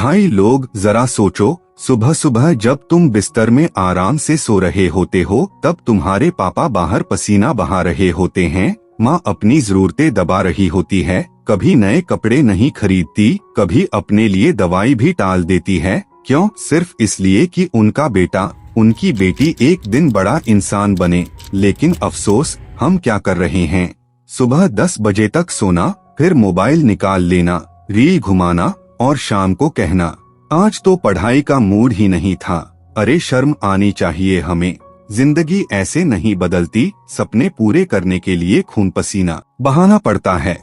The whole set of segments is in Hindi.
भाई लोग जरा सोचो, सुबह सुबह जब तुम बिस्तर में आराम से सो रहे होते हो तब तुम्हारे पापा बाहर पसीना बहा रहे होते हैं, माँ अपनी जरूरतें दबा रही होती है, कभी नए कपड़े नहीं खरीदती, कभी अपने लिए दवाई भी टाल देती है। क्यों? सिर्फ इसलिए कि उनका बेटा, उनकी बेटी एक दिन बड़ा इंसान बने। लेकिन अफसोस, हम क्या कर रहे हैं? सुबह 10 बजे तक सोना, फिर मोबाइल निकाल लेना, रील घुमाना और शाम को कहना आज तो पढ़ाई का मूड ही नहीं था। अरे शर्म आनी चाहिए हमें। जिंदगी ऐसे नहीं बदलती, सपने पूरे करने के लिए खून पसीना बहाना पड़ता है।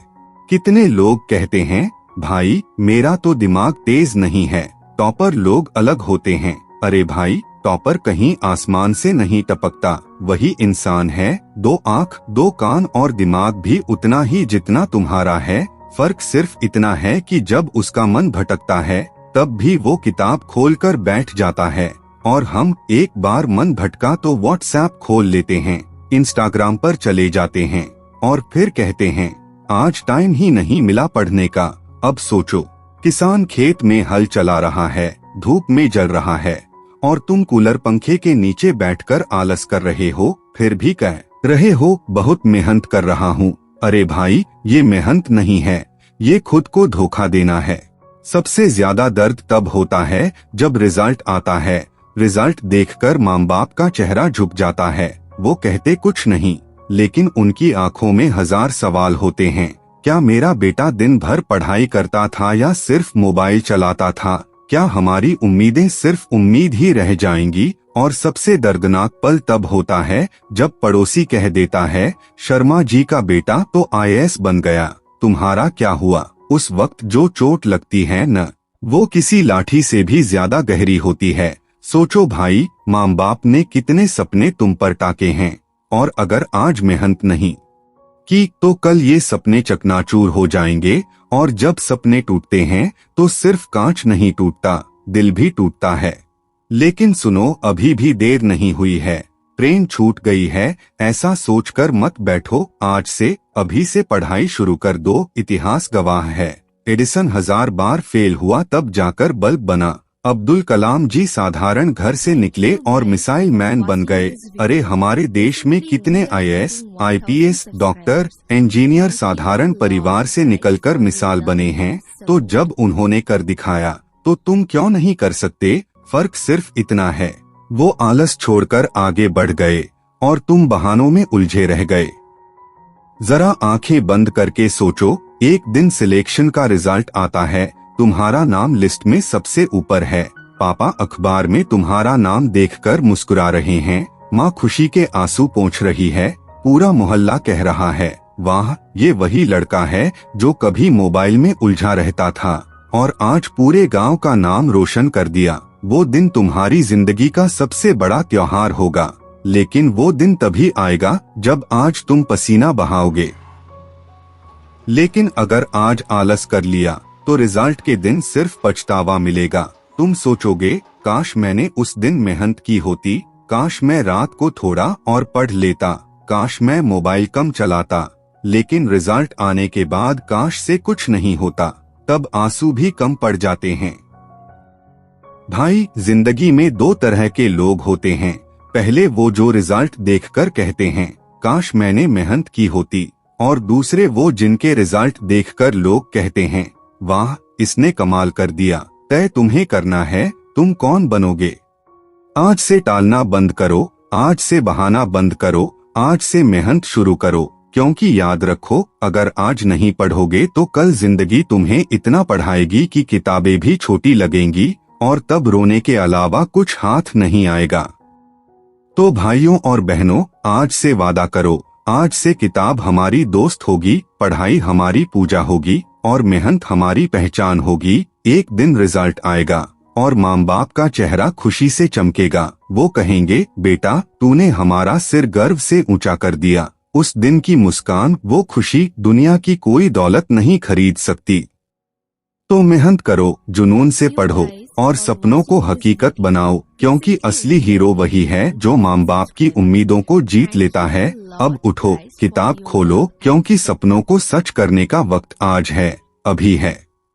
कितने लोग कहते हैं भाई मेरा तो दिमाग तेज नहीं है, टॉपर लोग अलग होते हैं। अरे भाई, टॉपर कहीं आसमान से नहीं टपकता, वही इंसान है, 2 आँख 2 कान और दिमाग भी उतना ही जितना तुम्हारा है। फर्क सिर्फ इतना है कि जब उसका मन भटकता है तब भी वो किताब खोलकर बैठ जाता है, और हम एक बार मन भटका तो व्हाट्सएप खोल लेते हैं, इंस्टाग्राम पर चले जाते हैं और फिर कहते हैं आज टाइम ही नहीं मिला पढ़ने का। अब सोचो, किसान खेत में हल चला रहा है, धूप में जल रहा है, और तुम कूलर पंखे के नीचे बैठकर आलस कर रहे हो, फिर भी कह रहे हो बहुत मेहनत कर रहा हूँ। अरे भाई, ये मेहनत नहीं है, ये खुद को धोखा देना है। सबसे ज्यादा दर्द तब होता है जब रिजल्ट आता है। रिजल्ट देखकर माँ बाप का चेहरा झुक जाता है। वो कहते कुछ नहीं, लेकिन उनकी आंखों में 1000 सवाल होते हैं। क्या मेरा बेटा दिन भर पढ़ाई करता था या सिर्फ मोबाइल चलाता था? क्या हमारी उम्मीदें सिर्फ उम्मीद ही रह जाएंगी? और सबसे दर्दनाक पल तब होता है जब पड़ोसी कह देता है शर्मा जी का बेटा तो IAS बन गया, तुम्हारा क्या हुआ? उस वक्त जो चोट लगती है न, वो किसी लाठी से भी ज्यादा गहरी होती है। सोचो भाई, माँ बाप ने कितने सपने तुम पर टाके हैं, और अगर आज मेहनत नहीं की तो कल ये सपने चकनाचूर हो जाएंगे। और जब सपने टूटते हैं तो सिर्फ कांच नहीं टूटता, दिल भी टूटता है। लेकिन सुनो, अभी भी देर नहीं हुई है, ट्रेन छूट गई है, ऐसा सोचकर मत बैठो। आज से, अभी से पढ़ाई शुरू कर दो। इतिहास गवाह है, एडिसन 1000 बार फेल हुआ तब जाकर बल्ब बना। अब्दुल कलाम जी साधारण घर से निकले और मिसाइल मैन बन गए। अरे हमारे देश में कितने IAS, IPS, डॉक्टर, इंजीनियर साधारण परिवार से निकलकर मिसाल बने हैं। तो जब उन्होंने कर दिखाया तो तुम क्यों नहीं कर सकते? फर्क सिर्फ इतना है, वो आलस छोड़कर आगे बढ़ गए और तुम बहानों में उलझे रह गए। जरा आंखें बंद करके सोचो, एक दिन सिलेक्शन का रिजल्ट आता है, तुम्हारा नाम लिस्ट में सबसे ऊपर है, पापा अखबार में तुम्हारा नाम देखकर मुस्कुरा रहे हैं, माँ खुशी के आंसू पोंछ रही है, पूरा मोहल्ला कह रहा है वाह, ये वही लड़का है जो कभी मोबाइल में उलझा रहता था और आज पूरे गांव का नाम रोशन कर दिया। वो दिन तुम्हारी जिंदगी का सबसे बड़ा त्योहार होगा, लेकिन वो दिन तभी आएगा जब आज तुम पसीना बहाओगे। लेकिन अगर आज आलस कर लिया तो रिजल्ट के दिन सिर्फ पछतावा मिलेगा। तुम सोचोगे काश मैंने उस दिन मेहनत की होती, काश मैं रात को थोड़ा और पढ़ लेता, काश मैं मोबाइल कम चलाता। लेकिन रिजल्ट आने के बाद काश से कुछ नहीं होता, तब आंसू भी कम पड़ जाते हैं। भाई, जिंदगी में 2 तरह के लोग होते हैं। पहले वो जो रिजल्ट देखकर कहते हैं काश मैंने मेहनत की होती, और दूसरे वो जिनके रिजल्ट देखकर लोग कहते हैं वाह, इसने कमाल कर दिया। तय तुम्हें करना है, तुम कौन बनोगे? आज से टालना बंद करो, आज से बहाना बंद करो, आज से मेहनत शुरू करो। क्योंकि याद रखो, अगर आज नहीं पढ़ोगे तो कल जिंदगी तुम्हें इतना पढ़ाएगी कि किताबें भी छोटी लगेंगी, और तब रोने के अलावा कुछ हाथ नहीं आएगा। तो भाइयों और बहनों, आज से वादा करो, आज से किताब हमारी दोस्त होगी, पढ़ाई हमारी पूजा होगी, और मेहनत हमारी पहचान होगी। एक दिन रिजल्ट आएगा और माँ बाप का चेहरा खुशी से चमकेगा। वो कहेंगे बेटा, तूने हमारा सिर गर्व से ऊंचा कर दिया। उस दिन की मुस्कान, वो खुशी दुनिया की कोई दौलत नहीं खरीद सकती। तो मेहनत करो, जुनून से पढ़ो और सपनों को हकीकत बनाओ, क्योंकि असली हीरो वही है जो माँ बाप की उम्मीदों को जीत लेता है। अब उठो, किताब खोलो, क्योंकि सपनों को सच करने का वक्त आज है, अभी है।